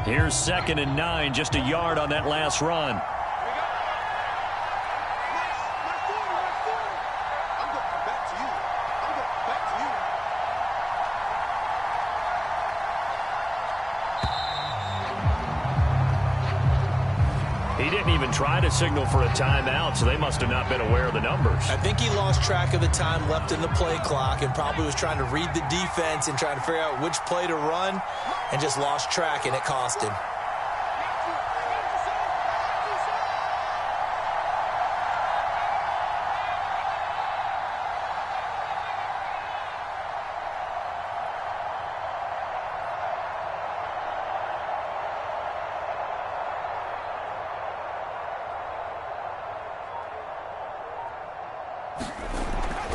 Here's 2nd and 9, just a yard on that last run. He didn't even try to signal for a timeout, so they must have not been aware of the numbers. I think he lost track of the time left in the play clock and probably was trying to read the defense and trying to figure out which play to run and just lost track, and it cost him.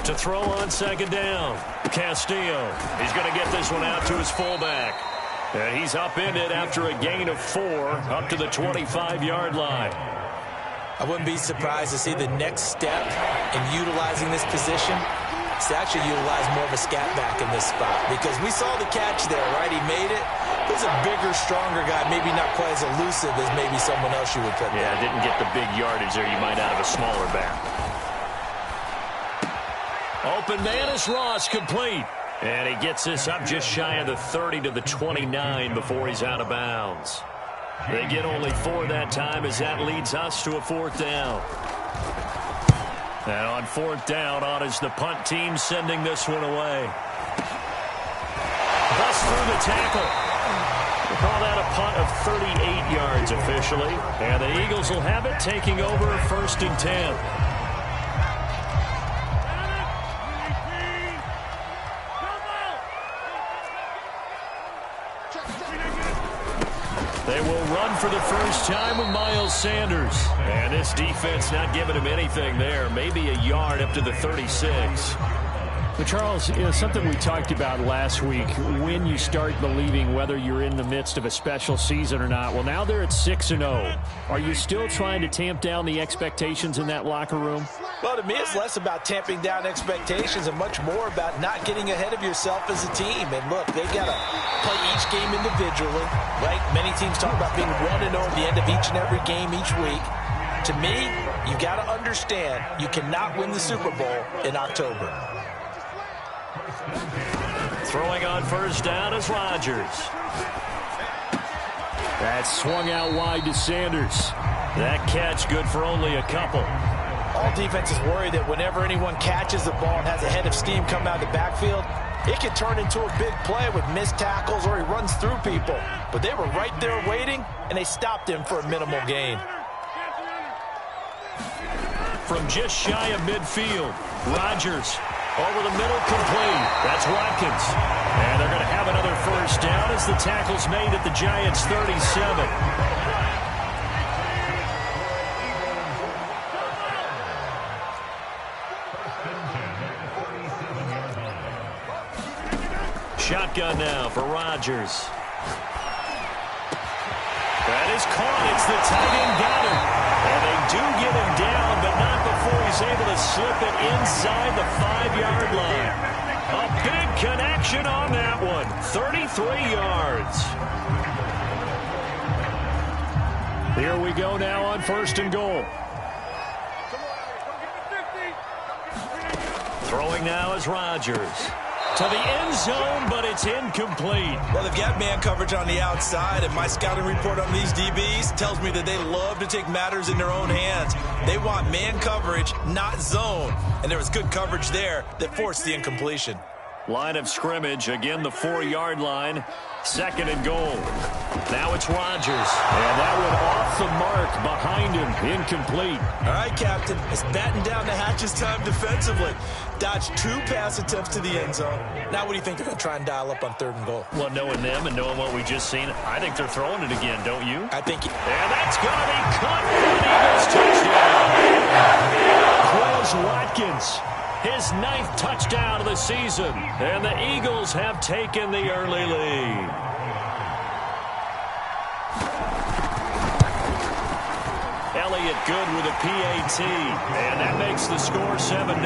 To throw on 2nd down, Castillo. He's going to get this one out to his fullback. And he's upended after a gain of 4 up to the 25-yard line. I wouldn't be surprised to see the next step in utilizing this position. It's actually utilize more of a scat back in this spot because we saw the catch there, right? He made it. There's a bigger, stronger guy, maybe not quite as elusive as maybe someone else you would put there. Yeah, didn't get the big yardage there you might out of a smaller back. Open man is Ross, complete. And he gets this up just shy of the 30 to the 29 before he's out of bounds. They get only 4 that time as that leads us to a 4th down. And on 4th down, on is the punt team sending this one away. Bust through the tackle. We'll call that a punt of 38 yards officially. And the Eagles will have it, taking over 1st and 10. They will run for the first time with Miles Sanders. And this defense not giving him anything there. Maybe a yard up to the 36. But Charles, something we talked about last week, when you start believing whether you're in the midst of a special season or not. Well, now they're at 6-0. Are you still trying to tamp down the expectations in that locker room? Well, to me, it's less about tamping down expectations and much more about not getting ahead of yourself as a team. And look, they've got to play each game individually, right? Many teams talk about being 1-0 at the end of each and every game each week. To me, you got to understand you cannot win the Super Bowl in October. Throwing on 1st down is Rodgers. That's swung out wide to Sanders. That catch good for only a couple. All defenses worry that whenever anyone catches the ball and has a head of steam come out of the backfield, it can turn into a big play with missed tackles or he runs through people. But they were right there waiting, and they stopped him for a minimal gain. From just shy of midfield, Rodgers over the middle, complete. That's Watkins. And they're going to have another 1st down as the tackle's made at the Giants' 37. Shotgun now for Rodgers. That is caught. It's the tight end got him. And they do get him down, but not before he's able to slip it inside the 5-yard line. A big connection on that one. 33 yards. Here we go now on 1st and goal. Throwing now is Rodgers. To the end zone, but it's incomplete. Well, they've got man coverage on the outside, and my scouting report on these DBs tells me that they love to take matters in their own hands. They want man coverage, not zone. And there was good coverage there that forced the incompletion. Line of scrimmage, again the 4-yard line. 2nd and goal. Now it's Rodgers. And that one off the mark behind him. Incomplete. All right, Captain. It's batten down the hatches time defensively. Dodged 2 pass attempts to the end zone. Now what do you think they're going to try and dial up on 3rd and goal? Well, knowing them and knowing what we just seen, I think they're throwing it again, don't you? I think. And that's going to be caught for an Eagles touchdown. Quez Watkins. His 9th touchdown of the season. And the Eagles have taken the early lead. Elliott good with a PAT. And that makes the score 7-0.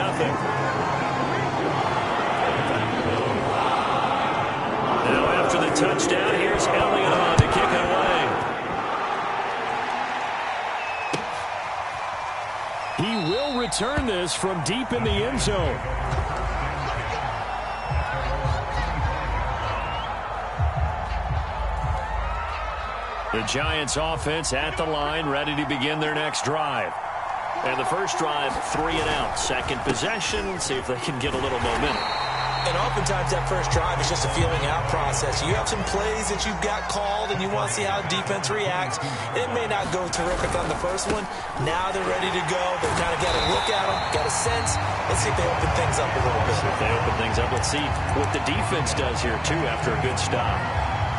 Now after the touchdown, here's Elliott on to kick it away. return this from deep in the end zone. The Giants offense at the line, ready to begin their next drive. And the first drive, 3 and out. Second possession, see if they can get a little momentum. And oftentimes that first drive is just a feeling out process. You have some plays that you've got called and you want to see how the defense reacts. It may not go terrific on the first one. Now they're ready to go. They've kind of got a look at them, got a sense. Let's see if they open things up a little bit. If they open things up, let's see what the defense does here, too, after a good stop.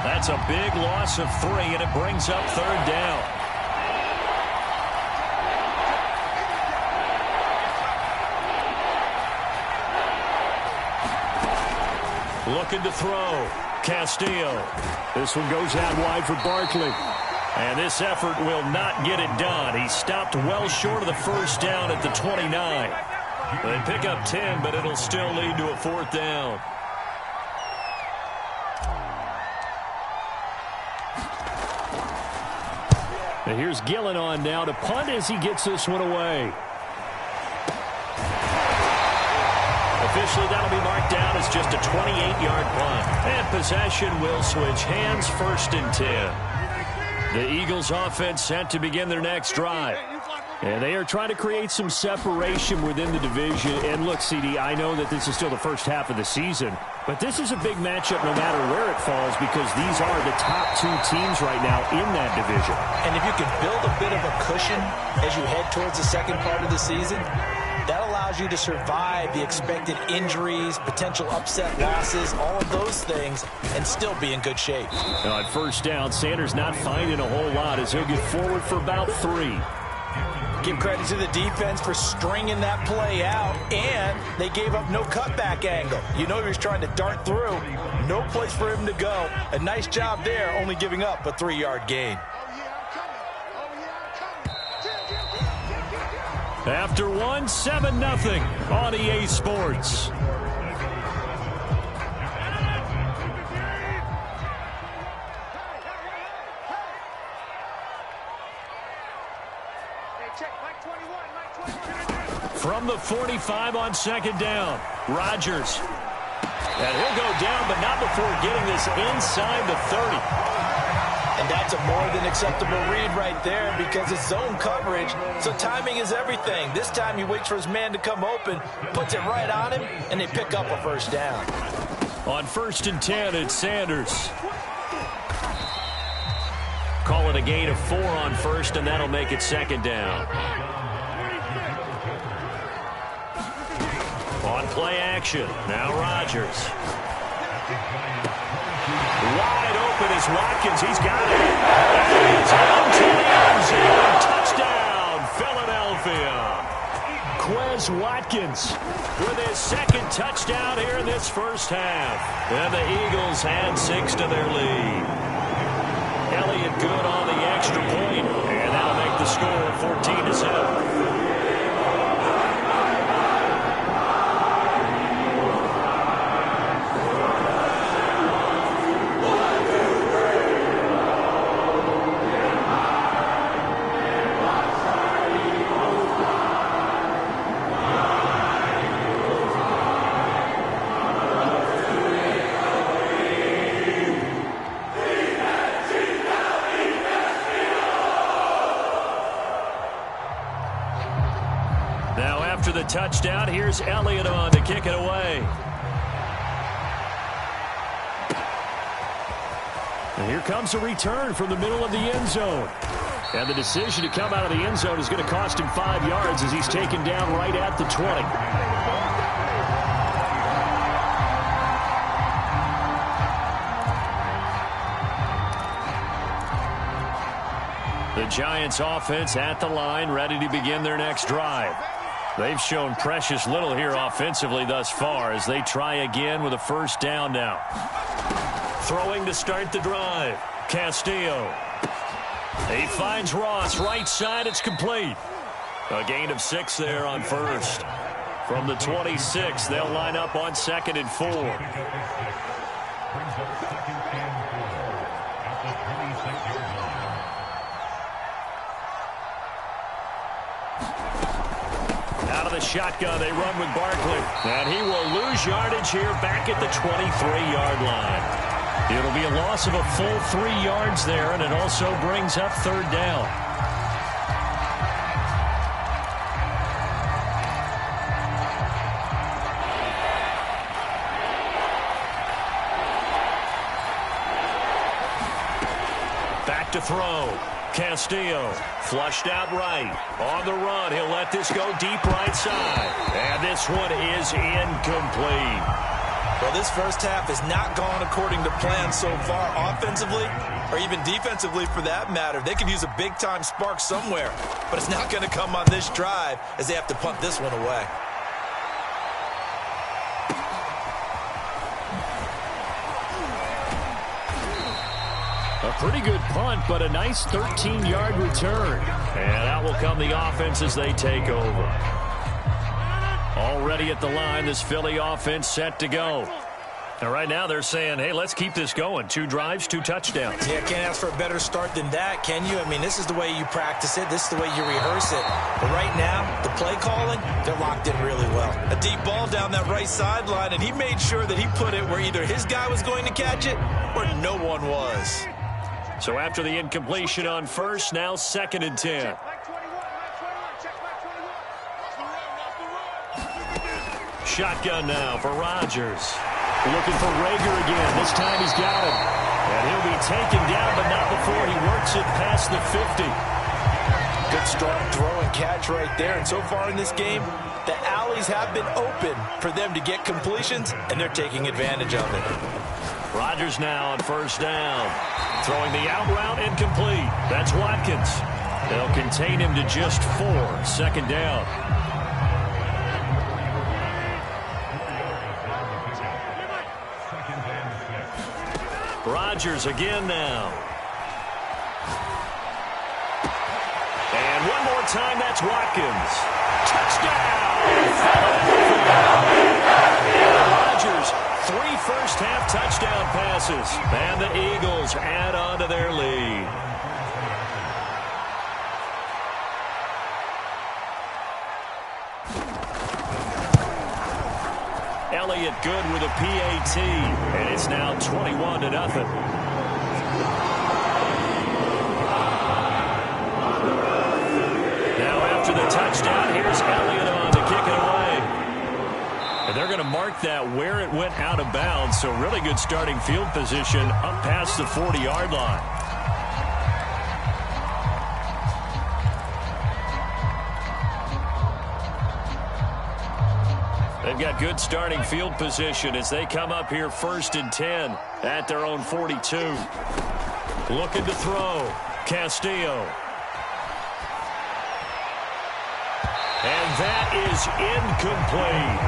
That's a big loss of 3, and it brings up third down. Looking to throw. Castillo. This one goes out wide for Barkley. And this effort will not get it done. He stopped well short of the first down at the 29. They pick up 10, but it'll still lead to a fourth down. And here's Gillen on now to punt as he gets this one away. Officially, that'll be marked down as just a 28-yard punt. And possession will switch hands, 1st and 10. The Eagles offense set to begin their next drive. And they are trying to create some separation within the division. And look, CD, I know that this is still the first half of the season, but this is a big matchup no matter where it falls because these are the top 2 teams right now in that division. And if you can build a bit of a cushion as you head towards the second part of the season, that allows you to survive the expected injuries, potential upset losses, all of those things, and still be in good shape. Now, at first down, Sanders not finding a whole lot as he'll get forward for about 3. Give credit to the defense for stringing that play out, and they gave up no cutback angle. You know he was trying to dart through. No place for him to go. A nice job there, only giving up a 3-yard gain. After 1, 7-0 on EA Sports. From the 45 on second down, Rodgers. And he'll go down, but not before getting this inside the 30. And that's a more than acceptable read right there because it's zone coverage, so timing is everything. This time he waits for his man to come open, puts it right on him, and they pick up a first down. On 1st and 10, it's Sanders. Call it a gain of 4 on first, and that'll make it second down. On play action, now Rodgers. Wide open is Watkins. He's got it. And he's into the end zone. Touchdown, Philadelphia. Quez Watkins with his second touchdown here in this first half. And the Eagles add 6 to their lead. Elliott good on the extra point, and that'll make the score 14-7. The touchdown. Here's Elliott on to kick it away. And here comes a return from the middle of the end zone. And the decision to come out of the end zone is going to cost him 5 yards as he's taken down right at the 20. The Giants offense at the line, ready to begin their next drive. They've shown precious little here offensively thus far as they try again with a first down now. Throwing to start the drive. Castillo. He finds Ross right side. It's complete. A gain of 6 there on first. From the 26, they'll line up on 2nd and 4. Out of the shotgun, they run with Barkley. And he will lose yardage here back at the 23-yard line. It'll be a loss of a full 3 yards there, and it also brings up third down. Back to throw. Castillo flushed out right. On the run, he'll let this go deep right side. And this one is incomplete. Well, this first half has not gone according to plan so far offensively or even defensively for that matter. They could use a big-time spark somewhere, but it's not going to come on this drive as they have to punt this one away. A pretty good punt, but a nice 13-yard return. And out will come the offense as they take over. Already at the line, this Philly offense set to go. And right now they're saying, hey, let's keep this going. 2 drives, 2 touchdowns. Yeah, can't ask for a better start than that, can you? I mean, this is the way you practice it. This is the way you rehearse it. But right now, the play calling, they're locked in really well. A deep ball down that right sideline, and he made sure that he put it where either his guy was going to catch it or no one was. So after the incompletion on first, now 2nd and 10. Shotgun now for Rodgers. Looking for Rager again. This time he's got him. And he'll be taken down, but not before he works it past the 50. Good strong throw and catch right there. And so far in this game, the alleys have been open for them to get completions, and they're taking advantage of it. Rodgers now on first down. Throwing the out route incomplete. That's Watkins. They'll contain him to just 4. 2nd down. Rodgers again now. And one more time, that's Watkins. Touchdown! Rodgers, 3 first-half touchdown passes. And the Eagles add on to their lead. Elliott good with a PAT, and it's now 21-0. Now after the touchdown, here's Elliott on to kick it away. And they're going to mark that where it went out of bounds, so really good starting field position up past the 40-yard line. They've got good starting field position as they come up here 1st and 10 at their own 42. Looking to throw. Castillo. And that is incomplete.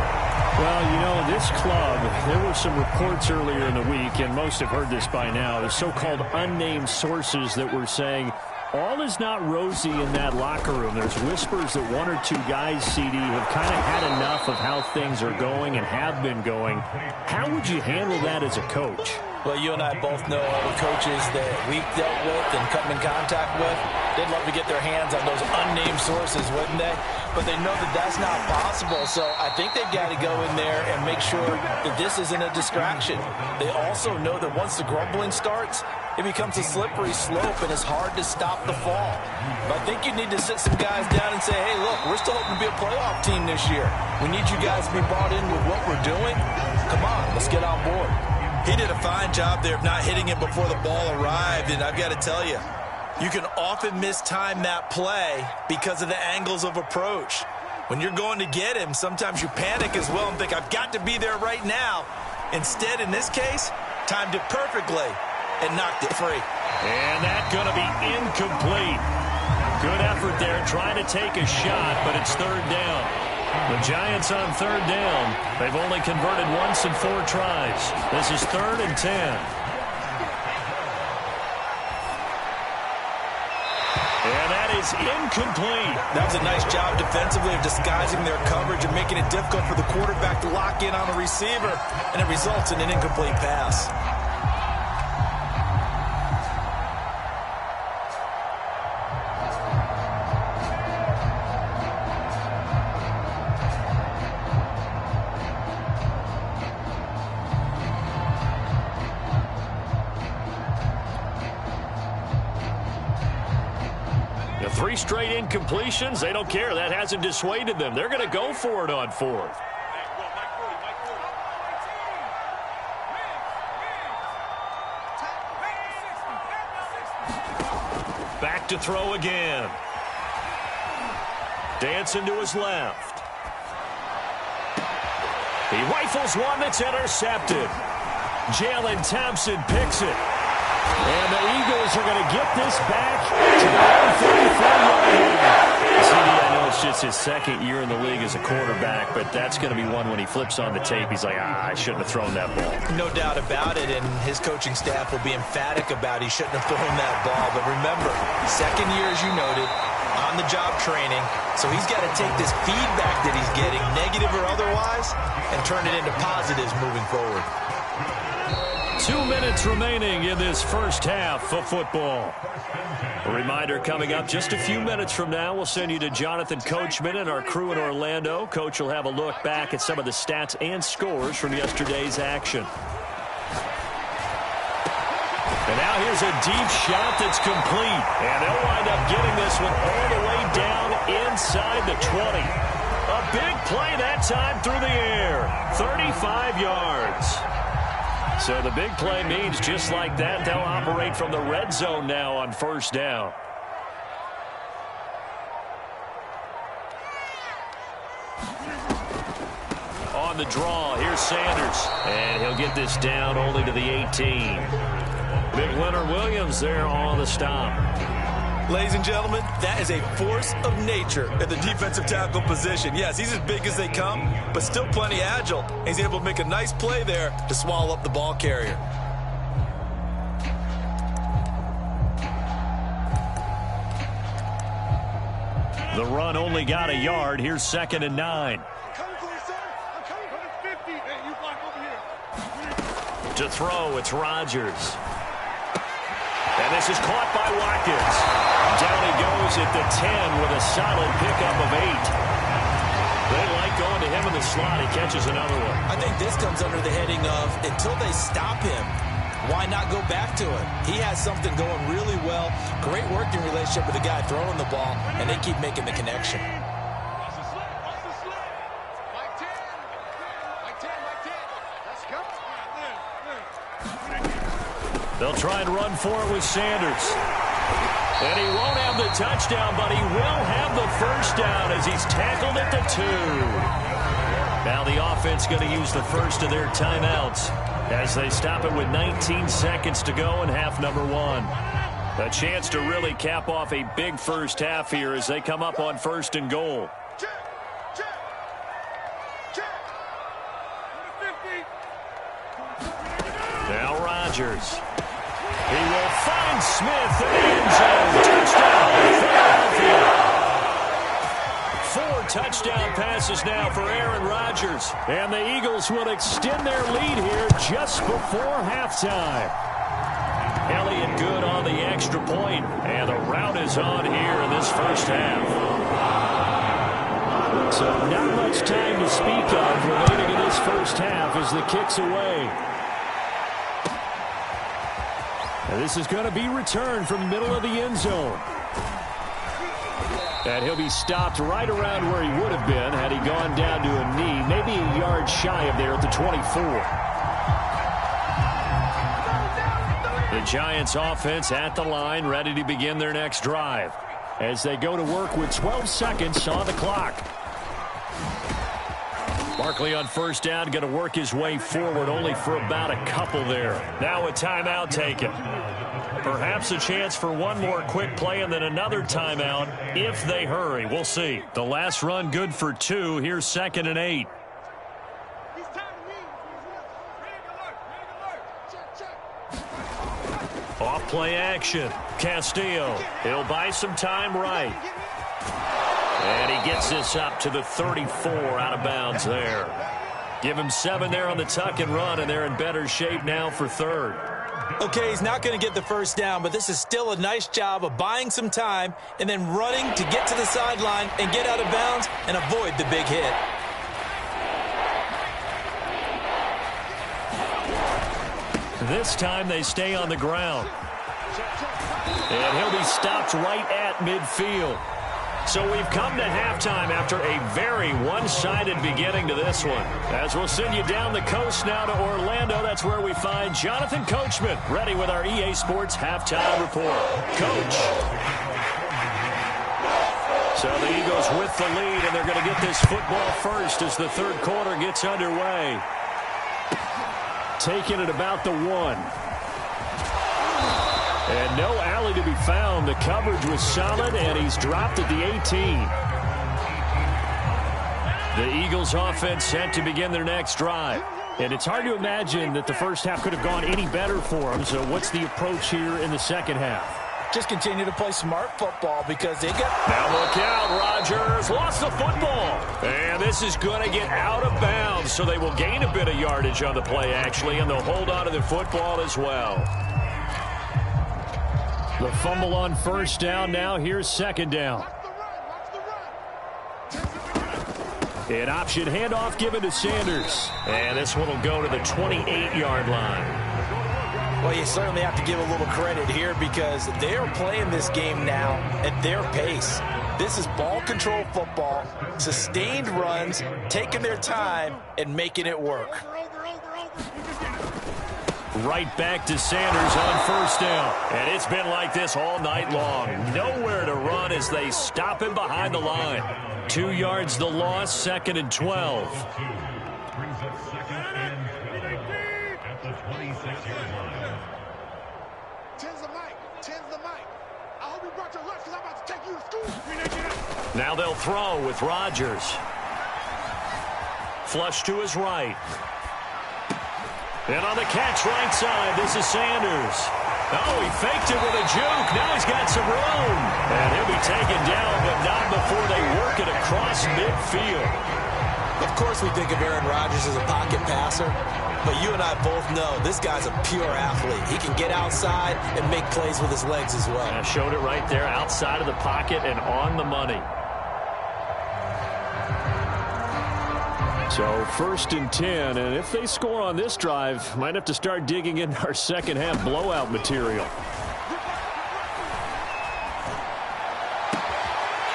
Well, you know, this club, there were some reports earlier in the week, and most have heard this by now, the so-called unnamed sources that were saying all is not rosy in that locker room. There's whispers that 1 or 2 guys, CD, have kind of had enough of how things are going and have been going. How would you handle that as a coach? Well, you and I both know all the coaches that we've dealt with and come in contact with. They'd love to get their hands on those unnamed sources, wouldn't they? But they know that that's not possible, so I think they've got to go in there and make sure that this isn't a distraction. They also know that once the grumbling starts, it becomes a slippery slope, and it's hard to stop the fall. But I think you need to sit some guys down and say, hey, look, we're still hoping to be a playoff team this year. We need you guys to be bought in with what we're doing. Come on, let's get on board. He did a fine job there of not hitting it before the ball arrived, and I've got to tell you, you can often mistime that play because of the angles of approach. When you're going to get him, sometimes you panic as well and think, I've got to be there right now. Instead, in this case, timed it perfectly and knocked it free. And that's going to be incomplete. Good effort there trying to take a shot, but it's 3rd down. The Giants on 3rd down. They've only converted once in 4 tries. This is 3rd and 10. And that is incomplete. That was a nice job defensively of disguising their coverage and making it difficult for the quarterback to lock in on a receiver, and it results in an incomplete pass. 3 straight incompletions. They don't care. That hasn't dissuaded them. They're going to go for it on 4th. Back to throw again. Dancing to his left. He rifles one that's intercepted. Jalen Thompson picks it. And the Eagles are going to get this back to the 34-yard line. See, I know it's just his second year in the league as a quarterback, but that's going to be one when he flips on the tape. He's like, I shouldn't have thrown that ball. No doubt about it, and his coaching staff will be emphatic about he shouldn't have thrown that ball. But remember, second year, as you noted, on-the-job training, so he's got to take this feedback that he's getting, negative or otherwise, and turn it into positives moving forward. 2 minutes remaining in this first half of football. A reminder coming up just a few minutes from now. We'll send you to Jonathan Coachman and our crew in Orlando. Coach will have a look back at some of the stats and scores from yesterday's action. And now here's a deep shot that's complete. And they'll wind up getting this one all the way down inside the 20. A big play that time through the air. 35 yards. So the big play means just like that, they'll operate from the red zone now on first down. On the draw, here's Sanders. And he'll get this down only to the 18. Big Leonard Williams there on the stop. Ladies and gentlemen, that is a force of nature at the defensive tackle position. Yes, he's as big as they come, but still plenty agile. He's able to make a nice play there to swallow up the ball carrier. The run only got a yard. Here's 2nd and 9. I'm coming for you, son. I'm coming for the 50. Hey, you block over here. To throw, it's Rodgers. And this is caught by Watkins. Down he goes at the 10 with a solid pickup of 8. They like going to him in the slot. He catches another one. I think this comes under the heading of until they stop him, why not go back to it? He has something going really well. Great working relationship with the guy throwing the ball, and they keep making the connection. Watch the slip. Watch the slip. Like 10. Like 10. Like 10. Let's go. They'll try and run for it with Sanders. And he won't have the touchdown, but he will have the first down as he's tackled at the 2. Now the offense going to use the first of their timeouts as they stop it with 19 seconds to go in half number 1. A chance to really cap off a big first half here as they come up on 1st and goal. Check. Check. Check. Number 50. Now Rodgers. He will find Smith in the end zone. Touchdown, Philadelphia. 4 touchdown passes now for Aaron Rodgers. And the Eagles will extend their lead here just before halftime. Elliott good on the extra point, and the rout is on here in this first half. So not much time to speak of remaining in this first half as the kick's away. And this is going to be returned from the middle of the end zone. And he'll be stopped right around where he would have been had he gone down to a knee, maybe a yard shy of there at the 24. The Giants offense at the line, ready to begin their next drive as they go to work with 12 seconds on the clock. Barkley on first down, going to work his way forward only for about a couple there. Now a timeout taken. Perhaps a chance for one more quick play and then another timeout if they hurry. We'll see. The last run good for 2. Here's 2nd and 8. He's timing me. Check. Off play action. Castillo. He'll buy some time right. And he gets this up to the 34 out of bounds there. Give him 7 there on the tuck and run, and they're in better shape now for 3rd. Okay, he's not going to get the first down, but this is still a nice job of buying some time and then running to get to the sideline and get out of bounds and avoid the big hit. This time they stay on the ground. And he'll be stopped right at midfield. So we've come to halftime after a very one-sided beginning to this one. As we'll send you down the coast now to Orlando, that's where we find Jonathan Coachman, ready with our EA Sports Halftime Report. Coach. So the Eagles with the lead, and they're going to get this football first as the third quarter gets underway. Taking it about the 1. And no alley to be found. The coverage was solid, and he's dropped at the 18. The Eagles offense set to begin their next drive. And it's hard to imagine that the first half could have gone any better for them. So what's the approach here in the second half? Just continue to play smart football because they got... Now look out, Rodgers lost the football. And this is going to get out of bounds, so they will gain a bit of yardage on the play, actually, and they'll hold on to the football as well. The fumble on first down now. Here's second down. An option handoff given to Sanders. And this one will go to the 28-yard line. Well, you certainly have to give a little credit here because they are playing this game now at their pace. This is ball control football, sustained runs, taking their time, and making it work. Right back to Sanders on first down. And it's been like this all night long. Nowhere to run as they stop him behind the line. 2 yards the loss, 2nd and 12. Now they'll throw with Rodgers. Flush to his right. And on the catch right side, this is Sanders. Oh, he faked it with a juke. Now he's got some room. And he'll be taken down, but not before they work it across midfield. Of course we think of Aaron Rodgers as a pocket passer, but you and I both know this guy's a pure athlete. He can get outside and make plays with his legs as well. I showed it right there, outside of the pocket and on the money. So 1st and 10, and if they score on this drive, might have to start digging in our second half blowout material.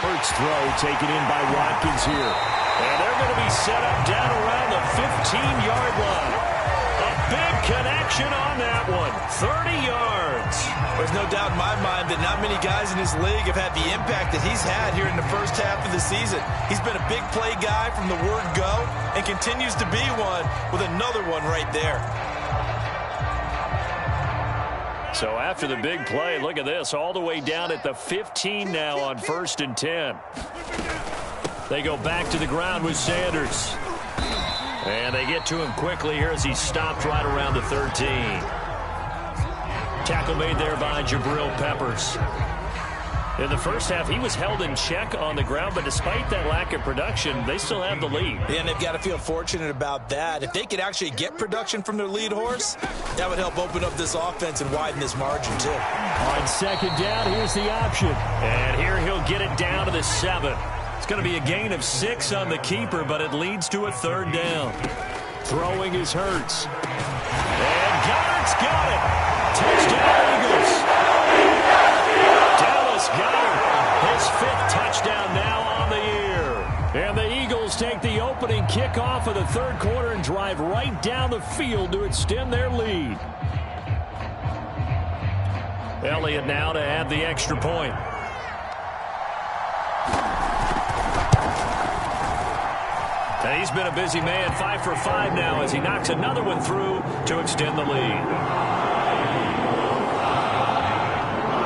Hurts throw taken in by Watkins here. And they're going to be set up down around the 15-yard line. A big connection on that one. 30 yards. There's no doubt in my mind that not many guys in this league have had the impact that he's had here in the first half of the season. He's been a big play guy from the word go and continues to be one with another one right there. So after the big play, look at this, all the way down at the 15 now on 1st and 10. They go back to the ground with Sanders. And they get to him quickly here as he's stopped right around the 13. Tackle made there by Jabril Peppers. In the first half, he was held in check on the ground, but despite that lack of production, they still have the lead. Yeah, and they've got to feel fortunate about that. If they could actually get production from their lead horse, that would help open up this offense and widen this margin, too. On second down, here's the option. And here he'll get it down to the 7. It's going to be a gain of 6 on the keeper, but it leads to a 3rd down. Throwing is Hurts. And Goddard's got it. Touchdown, Eagles. Dallas Goddard, his 5th touchdown now on the year. And the Eagles take the opening kickoff of the 3rd quarter and drive right down the field to extend their lead. Elliott now to add the extra point. And he's been a busy man, 5 for 5 now as he knocks another one through to extend the lead.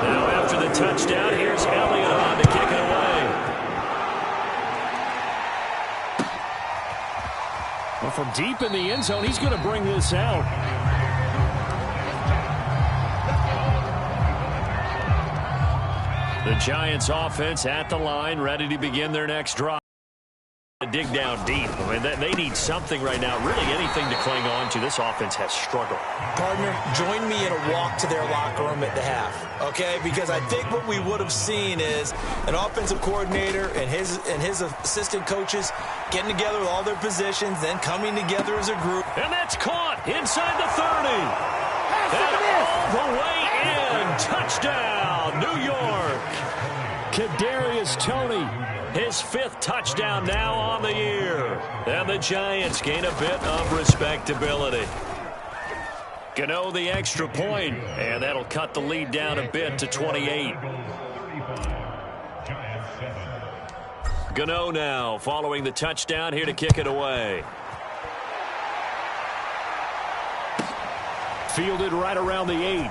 Now after the touchdown, here's Elliott on to kick it away. Well, from deep in the end zone, he's going to bring this out. The Giants offense at the line, ready to begin their next drive. Dig down deep. I mean, they need something right now, really anything to cling on to. This offense has struggled. Partner, join me in a walk to their locker room at the half, okay? Because I think what we would have seen is an offensive coordinator and his assistant coaches getting together with all their positions, then coming together as a group. And that's caught inside the 30. And all the way in. Touchdown, New York. Kadarius Toney, His 5th touchdown now on the year. And the Giants gain a bit of respectability. Gano the extra point, and that'll cut the lead down a bit to 28. Gano now following the touchdown here to kick it away. fielded right around the 8.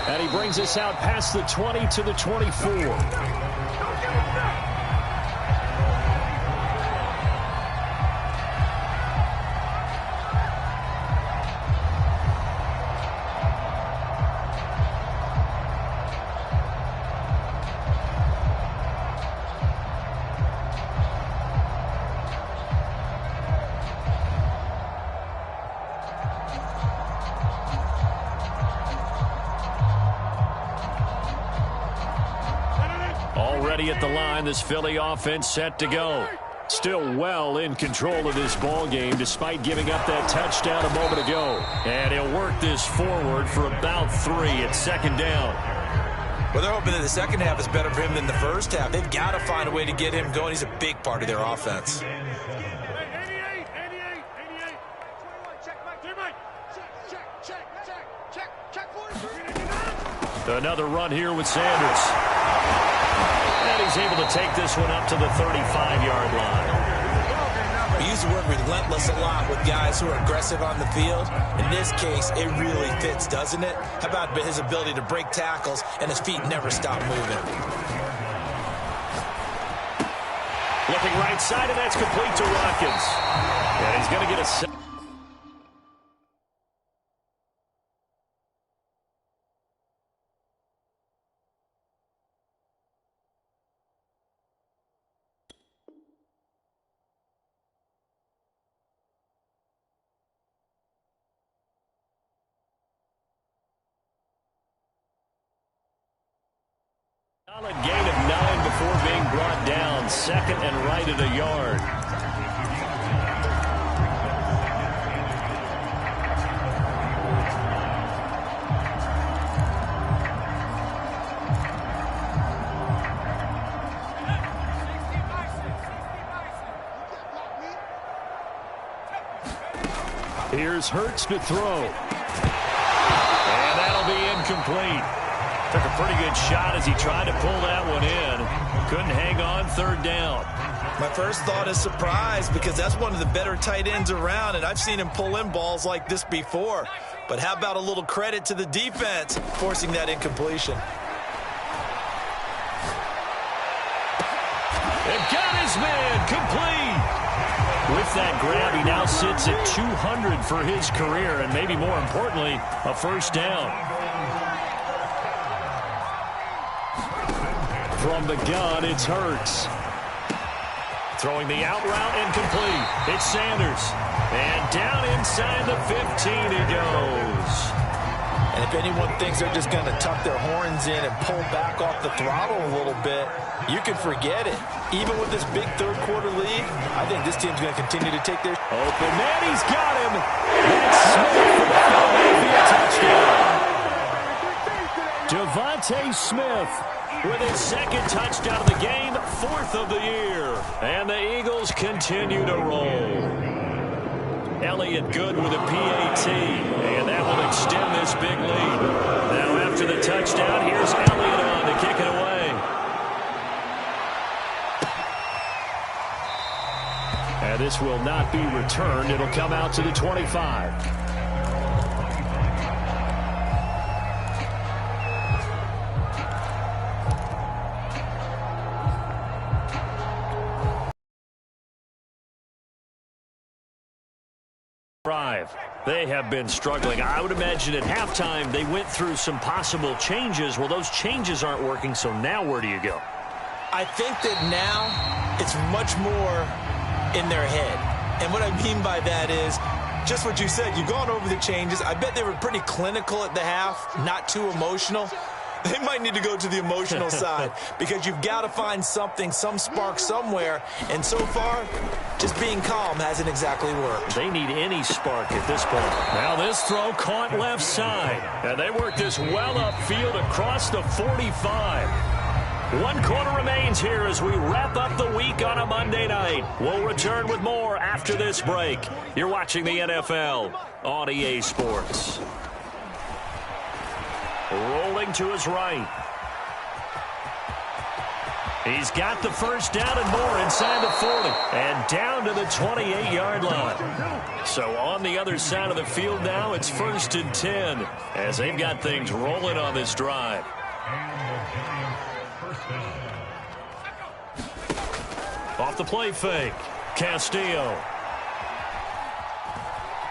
And he brings us out past the 20 to the 24. Already at the line, this Philly offense set to go. Still well in control of this ball game despite giving up that touchdown a moment ago. And he'll work this forward for about 3 at second down. Well, they're hoping that the second half is better for him than the first half. They've got to find a way to get him going. He's a big part of their offense. 88, 21, check back, check, 43. Another run here with Sanders. And he's able to take this one up to the 35-yard line. We use the word relentless a lot with guys who are aggressive on the field. In this case, it really fits, doesn't it? How about his ability to break tackles and his feet never stop moving? Looking right side, and that's complete to Watkins. And he's going to get a... Solid gain of 9 before being brought down. Second and right at a yard. Here's Hurts to throw. And that'll be incomplete. Took a pretty good shot as he tried to pull that one in. Couldn't hang on third down. My first thought is surprise because that's one of the better tight ends around, and I've seen him pull in balls like this before. But how about a little credit to the defense forcing that incompletion? They've got his man complete. With that grab, he now sits at 200 for his career, and maybe more importantly, a first down. From the gun, it's Hurts. Throwing the out route incomplete. It's Sanders. And down inside the 15 he goes. And if anyone thinks they're just going to tuck their horns in and pull back off the throttle a little bit, you can forget it. Even with this big third-quarter lead, I think this team's going to continue to take their... Open man, he's got him. That's Smith for the Philadelphia touchdown. Devontae Smith with his second touchdown of the game, 4th of the year. And the Eagles continue to roll. Elliott good with a PAT, and that will extend this big lead. Now after the touchdown, here's Elliott on to kick it away. And this will not be returned. It'll come out to the 25. They have been struggling. I would imagine at halftime they went through some possible changes. Well, those changes aren't working, so now where do you go? I think that now it's much more in their head. And what I mean by that is just what you said. You've gone over the changes. I bet they were pretty clinical at the half, not too emotional. They might need to go to the emotional side because you've got to find something, some spark somewhere. And so far, just being calm hasn't exactly worked. They need any spark at this point. Now this throw caught left side. And they work this well upfield across the 45. 1 quarter remains here as we wrap up the week on a Monday night. We'll return with more after this break. You're watching the NFL on EA Sports. Rolling to his right. He's got the first down and more inside the 40. And down to the 28-yard line. So on the other side of the field now, it's 1st and 10 as they've got things rolling on this drive. Off the play fake. Castillo.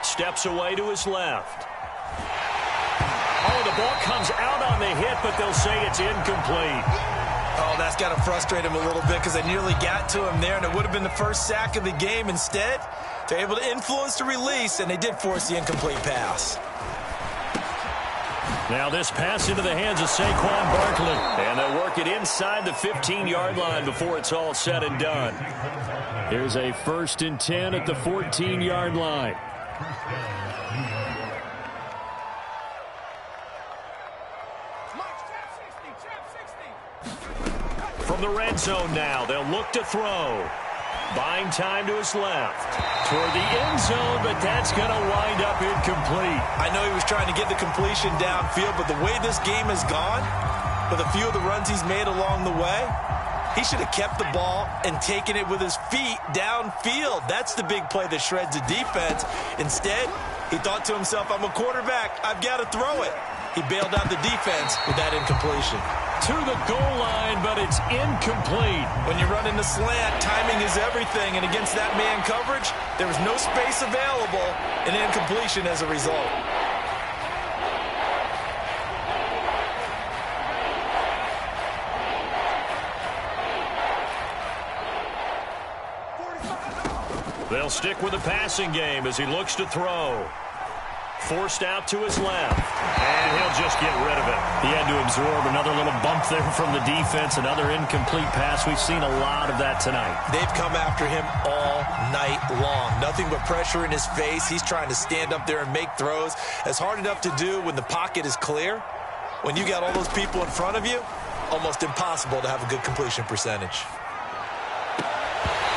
Steps away to his left. Oh, the ball comes out on the hit, but they'll say it's incomplete. Oh, that's got to frustrate him a little bit because they nearly got to him there, and it would have been the first sack of the game. Instead, they're able to influence the release, and they did force the incomplete pass. Now this pass into the hands of Saquon Barkley. And they'll work it inside the 15-yard line before it's all said and done. Here's a 1st and 10 at the 14-yard line. From the red zone now, they'll look to throw. Buying time to his left. Toward the end zone, but that's going to wind up incomplete. I know he was trying to get the completion downfield, but the way this game has gone, with a few of the runs he's made along the way, he should have kept the ball and taken it with his feet downfield. That's the big play that shreds the defense. Instead, he thought to himself, I'm a quarterback. I've got to throw it. He bailed out the defense with that incompletion. To the goal line, but it's incomplete. When you're running the slant, timing is everything, and against that man coverage, there was no space available, and incompletion as a result. They'll stick with the passing game as he looks to throw. Forced out to his left. And he'll just get rid of it. He had to absorb another little bump there from the defense. Another incomplete pass. We've seen a lot of that tonight. They've come after him all night long. Nothing but pressure in his face. He's trying to stand up there and make throws. It's hard enough to do when the pocket is clear. When you got all those people in front of you, almost impossible to have a good completion percentage.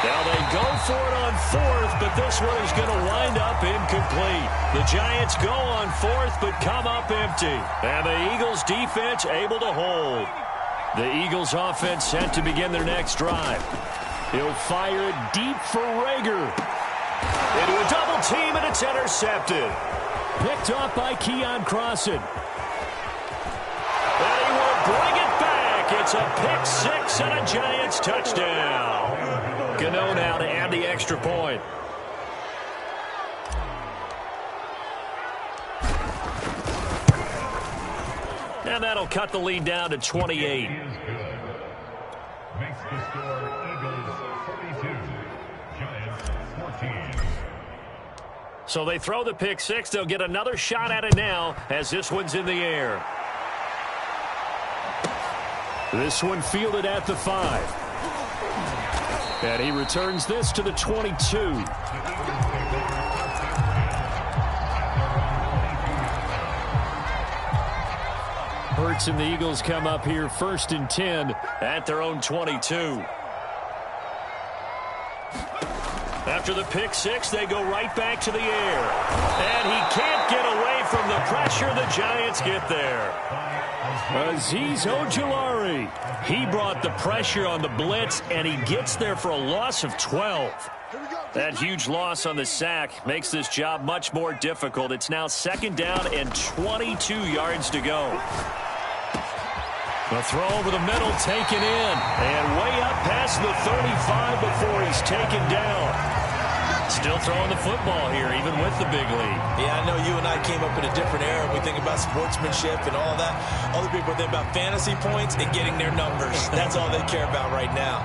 Now they go for it on 4th, but this one is going to wind up incomplete. The Giants go on 4th, but come up empty. And the Eagles defense able to hold. The Eagles offense set to begin their next drive. He'll fire it deep for Rager. Into a double team, and it's intercepted. Picked off by Keon Crossan. And he will bring it back. It's a pick 6 and a Giants touchdown. Gano now to add the extra point. And that'll cut the lead down to 28. Makes the score Eagles 42, Giants 14. So they throw the pick 6. They'll get another shot at it now as this one's in the air. This one fielded at the 5. And he returns this to the 22. Hurts and the Eagles come up here 1st and 10 at their own 22. After the pick 6, they go right back to the air. And he can't get away from the pressure. The Giants get there. Azeez Ojulari. He brought the pressure on the blitz, and he gets there for a loss of 12. That huge loss on the sack makes this job much more difficult. It's now 2nd down and 22 yards to go. The throw over the middle taken in, and way up past the 35 before he's taken down. Still throwing the football here, even with the big lead. Yeah, I know you and I came up in a different era. We think about sportsmanship and all that. Other people think about fantasy points and getting their numbers. That's all they care about right now.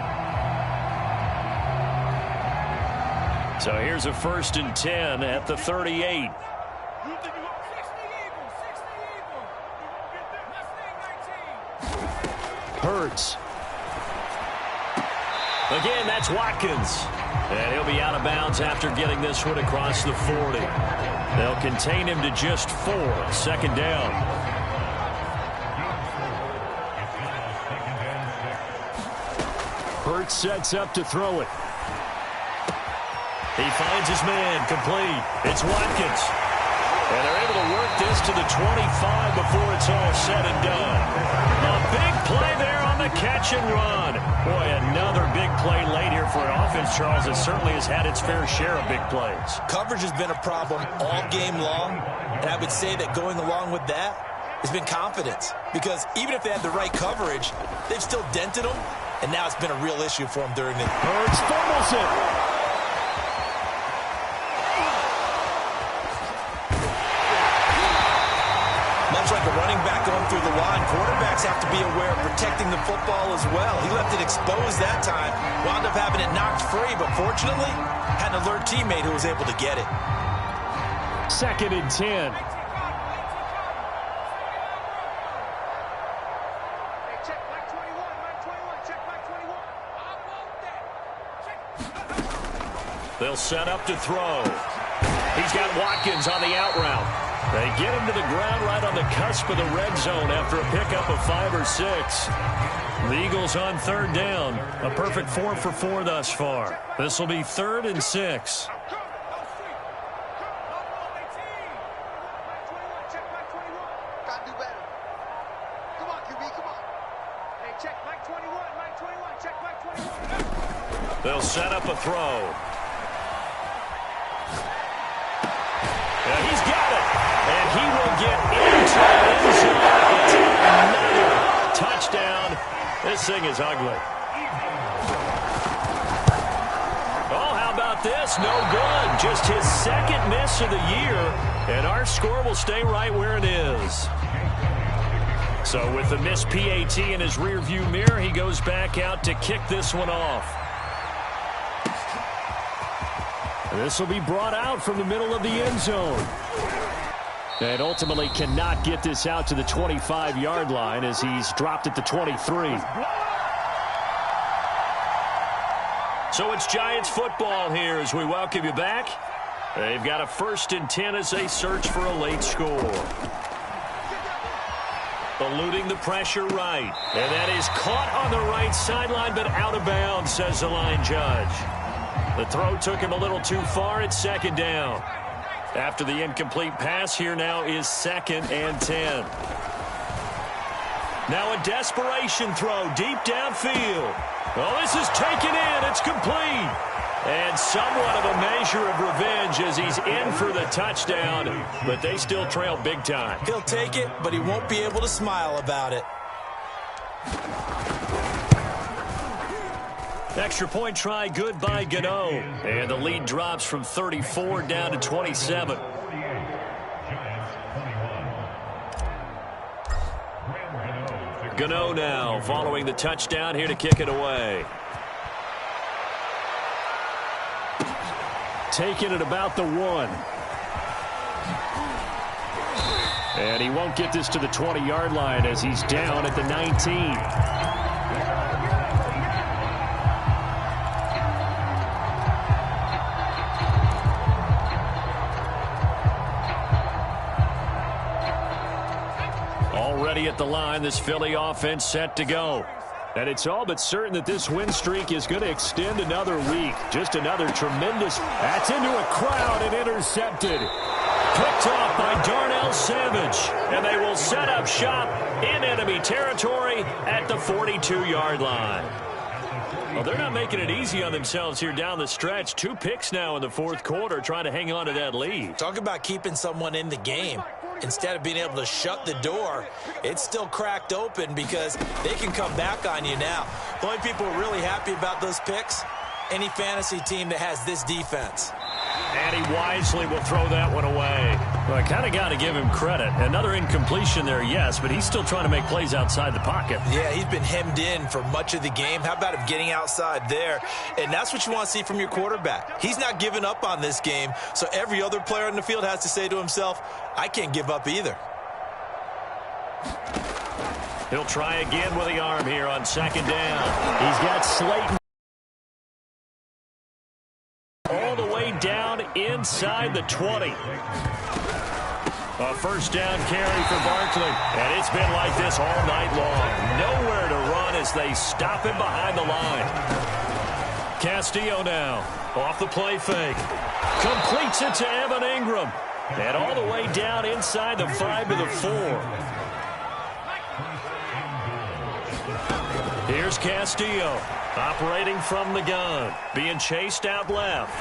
So here's a 1st and 10 at the 38. Hurts. Again, that's Watkins. And he'll be out of bounds after getting this one across the 40. They'll contain him to just 4. Second down. Hurts sets up to throw it. He finds his man, complete. It's Watkins. And they're able to work this to the 25 before it's all said and done. A big play there on the catch and run. Boy, another big play late here for an offense, Charles, that certainly has had its fair share of big plays. Coverage has been a problem all game long, and I would say that going along with that has been confidence. Because even if they had the right coverage, they've still dented them, and now it's been a real issue for them during the... Hurts fumbles it. Much like a running back going through the line, quarterbacks have to be aware of protecting the football as well. He left it exposed that time, wound up having it knocked free, but fortunately, had an alert teammate who was able to get it. 2nd and 10. Check back 21, back 21, check back 21. I want that. Check. They'll set up to throw. He's got Watkins on the out route. They get him to the ground right on the cusp of the red zone after a pickup of 5 or 6. The Eagles on 3rd down. A perfect 4 for 4 thus far. This will be 3rd and 6. Gotta do better. Come on, QB, come on. Hey, check back 21, back 21, check back 21. They'll set up a throw. And he's got it. And he will get into the end zone. It's another touchdown. This thing is ugly. Oh, how about this? No good. Just his 2nd miss of the year. And our score will stay right where it is. So with the missed PAT in his rearview mirror, he goes back out to kick this one off. This will be brought out from the middle of the end zone. And ultimately cannot get this out to the 25-yard line as he's dropped at the 23. So it's Giants football here as we welcome you back. They've got a 1st and 10 as they search for a late score. Eluding the pressure right. And that is caught on the right sideline, but out of bounds, says the line judge. The throw took him a little too far. It's 2nd down. After the incomplete pass, here now is 2nd and 10. Now a desperation throw deep downfield. Oh, this is taken in. It's complete. And somewhat of a measure of revenge as he's in for the touchdown, but they still trail big time. He'll take it, but he won't be able to smile about it. Extra point try good by Gano. And the lead drops from 34 down to 27. Gano now following the touchdown here to kick it away. Taking it about the 1. And he won't get this to the 20-yard line as he's down at the 19. Already at the line, this Philly offense set to go. And it's all but certain that this win streak is going to extend another week. Just another tremendous... That's into a crowd and intercepted. Picked off by Darnell Savage. And they will set up shop in enemy territory at the 42-yard line. Well, they're not making it easy on themselves here down the stretch. 2 picks now in the 4th quarter trying to hang on to that lead. Talk about keeping someone in the game. Instead of being able to shut the door, it's still cracked open because they can come back on you now. The only people who are really happy about those picks, any fantasy team that has this defense. And he wisely will throw that one away. Well, I kind of got to give him credit. Another incompletion there, yes, but he's still trying to make plays outside the pocket. Yeah, he's been hemmed in for much of the game. How about him getting outside there? And that's what you want to see from your quarterback. He's not giving up on this game, so every other player on the field has to say to himself, I can't give up either. He'll try again with the arm here on second down. He's got Slayton all the way down inside the 20. A first down carry for Barkley. And it's been like this all night long. Nowhere to run as they stop him behind the line. Castillo now off the play fake. Completes it to Evan Ingram. And all the way down inside the 5 to the 4. Here's Castillo operating from the gun. Being chased out left.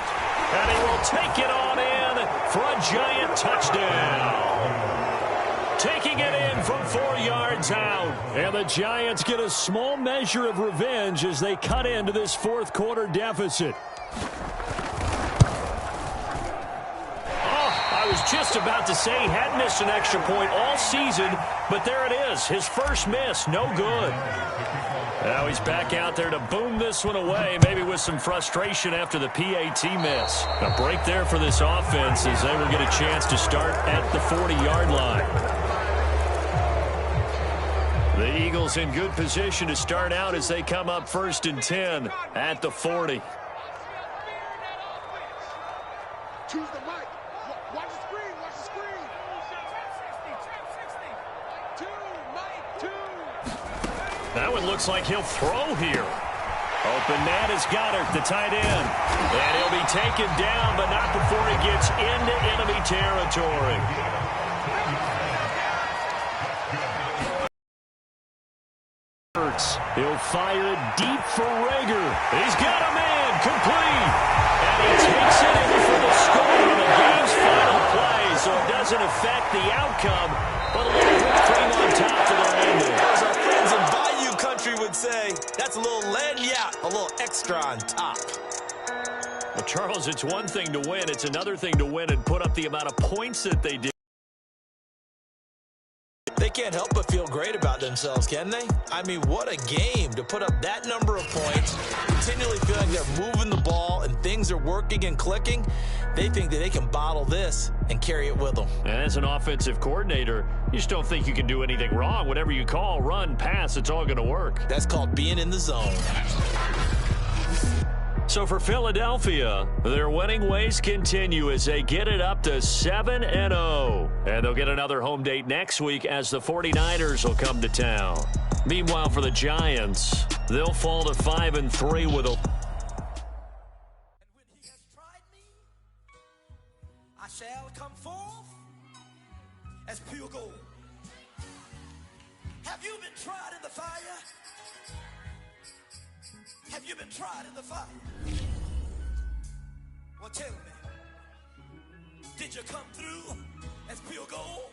And he will take it on in for a giant touchdown. Taking it in from 4 yards out. And the Giants get a small measure of revenge as they cut into this fourth quarter deficit. I was just about to say he hadn't missed an extra point all season, but there it is. His first miss, no good. Now he's back out there to boom this one away, maybe with some frustration after the PAT miss. A break there for this offense as they will get a chance to start at the 40-yard line. The Eagles in good position to start out as they come up 1st and 10 at the 40. Choose the mic. Watch the screen. Watch the screen. Two. That one looks like he'll throw here. Open man is Goddard, the tight end. And he'll be taken down, but not before he gets into enemy territory. He'll fire it deep for Rager. He's got a man complete. And he takes it in for the score in the game's final play, so it doesn't affect the outcome, but a little whipped cream on top to their ending. As our friends in Bayou Country would say, that's a little lagniappe, a little extra on top. Well, Charles, it's one thing to win. It's another thing to win and put up the amount of points that they did. They can't help but feel great about themselves, can they? I mean, what a game to put up that number of points, continually feeling they're moving the ball and things are working and clicking. They think that they can bottle this and carry it with them. And as an offensive coordinator, you just don't think you can do anything wrong. Whatever you call, run, pass, it's all going to work. That's called being in the zone. So for Philadelphia, their winning ways continue as they get it up to 7-0. And they'll get another home date next week as the 49ers will come to town. Meanwhile, for the Giants, they'll fall to 5-3 with a... And when he has tried me, I shall come forth as pure gold. Have you been tried in the fire? Have you been tried in the fire? Well, tell me, did you come through as pure gold?